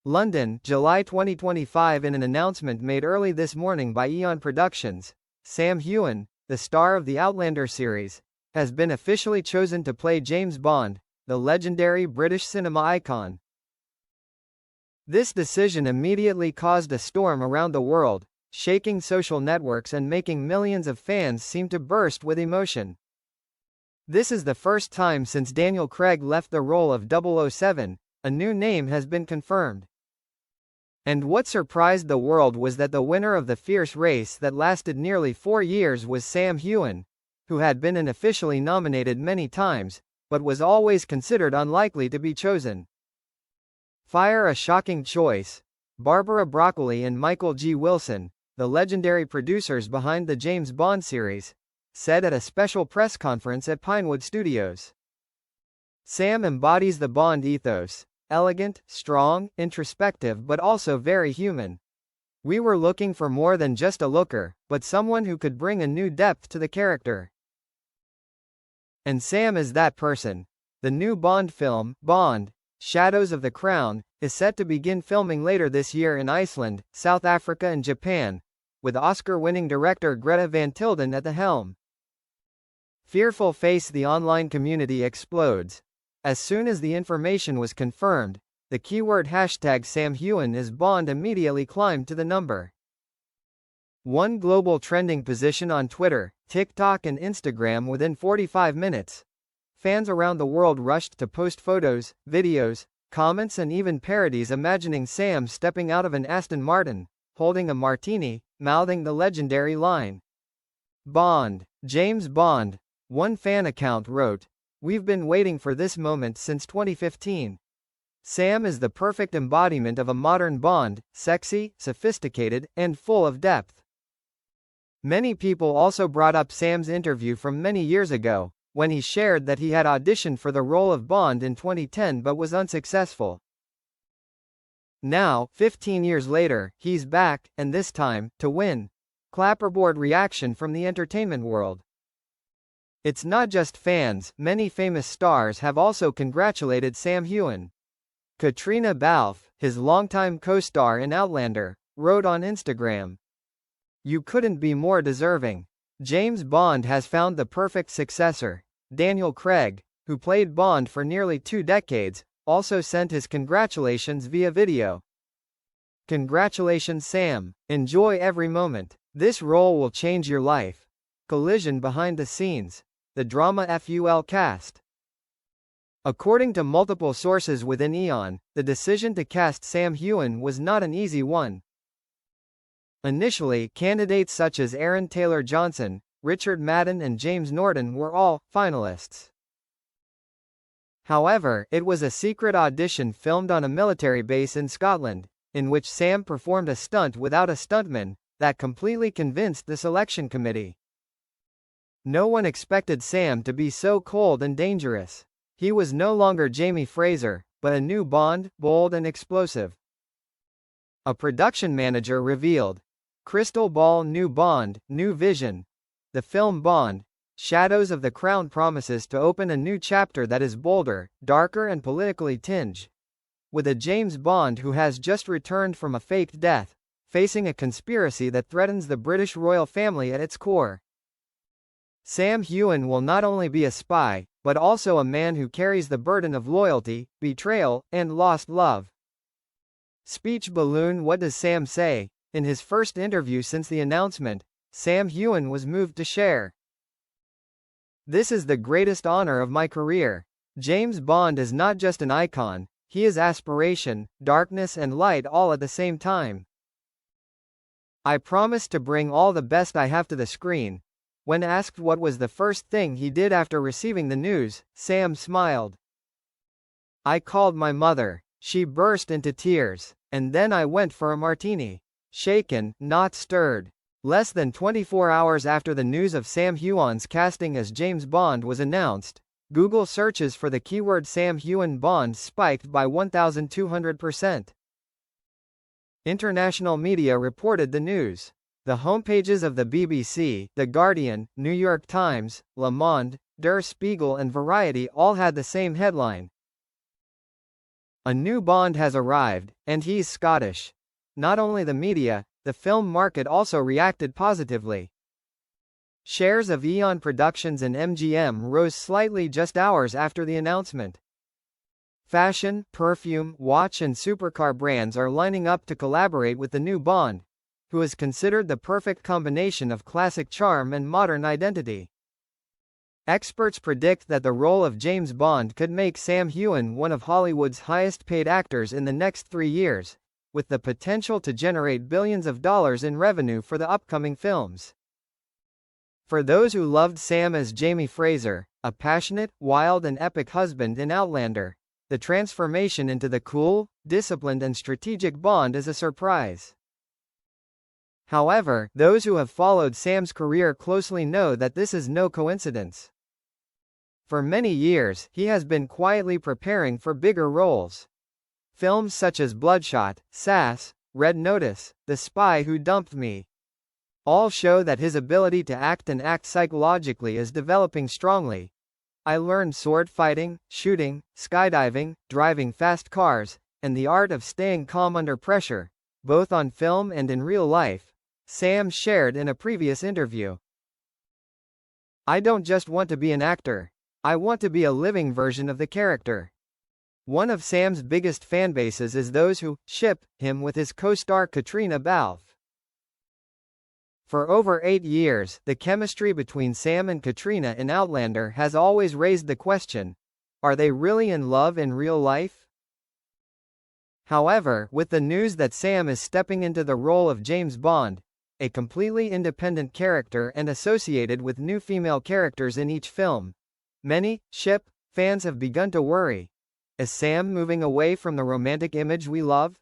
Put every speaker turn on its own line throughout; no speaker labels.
London, July 2025. In an announcement made early this morning by Eon Productions, Sam Heughan, the star of the Outlander series, has been officially chosen to play James Bond, the legendary British cinema icon. This decision immediately caused a storm around the world, shaking social networks and making millions of fans seem to burst with emotion. This is the first time since Daniel Craig left the role of 007, a new name has been confirmed. And what surprised the world was that the winner of the fierce race that lasted nearly 4 years was Sam Heughan, who had been unofficially nominated many times, but was always considered unlikely to be chosen. Fire a shocking choice. Barbara Broccoli and Michael G. Wilson, the legendary producers behind the James Bond series, said at a special press conference at Pinewood Studios. Sam embodies the Bond ethos. Elegant, strong, introspective but also very human. We were looking for more than just a looker, but someone who could bring a new depth to the character. And Sam is that person. The new Bond film, Bond: Shadows of the Crown, is set to begin filming later this year in Iceland, South Africa and Japan, with Oscar-winning director Greta Van Tilden at the helm. Fearful face. The online community explodes. As soon as the information was confirmed, the keyword hashtag Sam Heughan is Bond immediately climbed to the number 1 global trending position on Twitter, TikTok and Instagram within 45 minutes. Fans around the world rushed to post photos, videos, comments and even parodies imagining Sam stepping out of an Aston Martin, holding a martini, mouthing the legendary line, "Bond, James Bond." One fan account wrote, "We've been waiting for this moment since 2015. Sam is the perfect embodiment of a modern Bond, sexy, sophisticated, and full of depth." Many people also brought up Sam's interview from many years ago, when he shared that he had auditioned for the role of Bond in 2010 but was unsuccessful. Now, 15 years later, he's back, and this time, to win. Clapperboard reaction from the entertainment world. It's not just fans, many famous stars have also congratulated Sam Heughan. Katrina Balfe, his longtime co-star in Outlander, wrote on Instagram, "You couldn't be more deserving. James Bond has found the perfect successor." Daniel Craig, who played Bond for nearly 2 decades, also sent his congratulations via video. "Congratulations Sam. Enjoy every moment. This role will change your life." Collision behind the scenes. The drama FUL cast. According to multiple sources within Eon, the decision to cast Sam Heughan was not an easy one. Initially, candidates such as Aaron Taylor-Johnson, Richard Madden and James Norton were all finalists. However, it was a secret audition filmed on a military base in Scotland, in which Sam performed a stunt without a stuntman, that completely convinced the selection committee. No one expected Sam to be so cold and dangerous. He was no longer Jamie Fraser, but a new Bond, bold and explosive. A production manager revealed, "Crystal ball, new Bond, new vision." The film Bond: Shadows of the Crown promises to open a new chapter that is bolder, darker and politically tinged. With a James Bond who has just returned from a faked death, facing a conspiracy that threatens the British royal family at its core. Sam Heughan will not only be a spy, but also a man who carries the burden of loyalty, betrayal, and lost love. Speech balloon. What does Sam say? In his first interview since the announcement, Sam Heughan was moved to share, "This is the greatest honor of my career. James Bond is not just an icon, he is aspiration, darkness and light all at the same time. I promise to bring all the best I have to the screen." When asked what was the first thing he did after receiving the news, Sam smiled. "I called my mother. She burst into tears. And then I went for a martini. Shaken, not stirred." Less than 24 hours after the news of Sam Heughan's casting as James Bond was announced, Google searches for the keyword Sam Heughan Bond spiked by 1,200%. International media reported the news. The homepages of the BBC, The Guardian, New York Times, Le Monde, Der Spiegel and Variety all had the same headline. A new Bond has arrived, and he's Scottish. Not only the media, the film market also reacted positively. Shares of Eon Productions and MGM rose slightly just hours after the announcement. Fashion, perfume, watch and supercar brands are lining up to collaborate with the new Bond, who is considered the perfect combination of classic charm and modern identity. Experts predict that the role of James Bond could make Sam Heughan one of Hollywood's highest-paid actors in the next 3 years, with the potential to generate billions of dollars in revenue for the upcoming films. For those who loved Sam as Jamie Fraser, a passionate, wild and epic husband in Outlander, the transformation into the cool, disciplined and strategic Bond is a surprise. However, those who have followed Sam's career closely know that this is no coincidence. For many years, he has been quietly preparing for bigger roles. Films such as Bloodshot, Sass, Red Notice, The Spy Who Dumped Me, all show that his ability to act and act psychologically is developing strongly. I learned sword fighting, shooting, skydiving, driving fast cars, and the art of staying calm under pressure, both on film and in real life, Sam shared in a previous interview. I don't just want to be an actor. I want to be a living version of the character. One of Sam's biggest fanbases is those who ship him with his co-star Katrina Balfe. For over 8 years, the chemistry between Sam and Katrina in Outlander has always raised the question, are they really in love in real life? However, with the news that Sam is stepping into the role of James Bond, a completely independent character and associated with new female characters in each film, many fans have begun to worry. Is Sam moving away from the romantic image we love?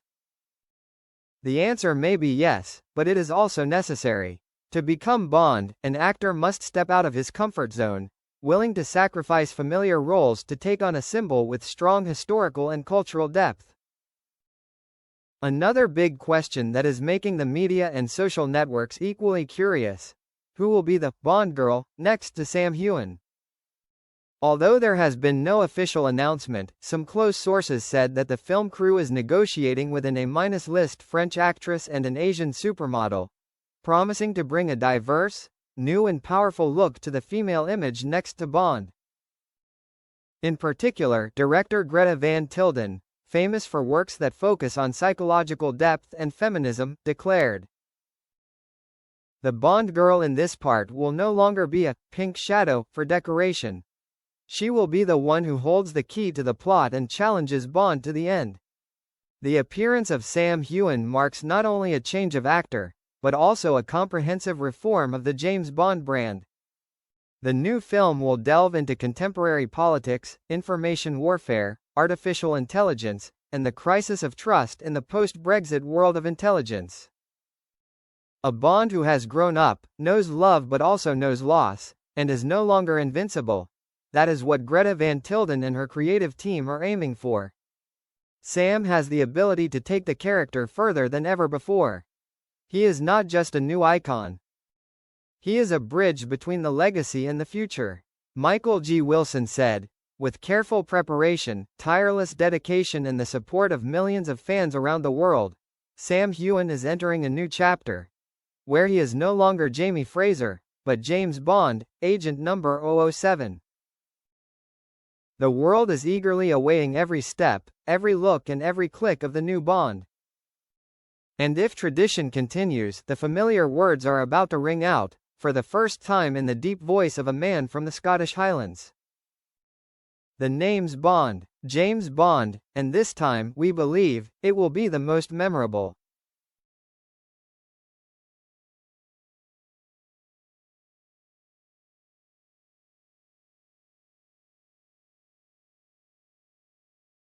The answer may be yes, but it is also necessary. To become Bond, an actor must step out of his comfort zone, willing to sacrifice familiar roles to take on a symbol with strong historical and cultural depth. Another big question that is making the media and social networks equally curious: who will be the Bond girl next to Sam Heughan? Although there has been no official announcement, some close sources said that the film crew is negotiating with an A-list French actress and an Asian supermodel, promising to bring a diverse, new and powerful look to the female image next to Bond. In particular, director Greta Van Tilden, famous for works that focus on psychological depth and feminism, declared, "The Bond girl in this part will no longer be a pink shadow for decoration. She will be the one who holds the key to the plot and challenges Bond to the end." The appearance of Sam Heughan marks not only a change of actor, but also a comprehensive reform of the James Bond brand. The new film will delve into contemporary politics, information warfare, artificial intelligence, and the crisis of trust in the post-Brexit world of intelligence. A Bond who has grown up, knows love but also knows loss, and is no longer invincible. That is what Greta Van Tilden and her creative team are aiming for. Sam has the ability to take the character further than ever before. He is not just a new icon. He is a bridge between the legacy and the future. Michael G. Wilson said, "With careful preparation, tireless dedication and the support of millions of fans around the world, Sam Heughan is entering a new chapter, where he is no longer Jamie Fraser, but James Bond, Agent Number 007. The world is eagerly awaiting every step, every look and every click of the new Bond. And if tradition continues, the familiar words are about to ring out, for the first time in the deep voice of a man from the Scottish Highlands. The name's Bond, James Bond, and this time, we believe, it will be the most memorable."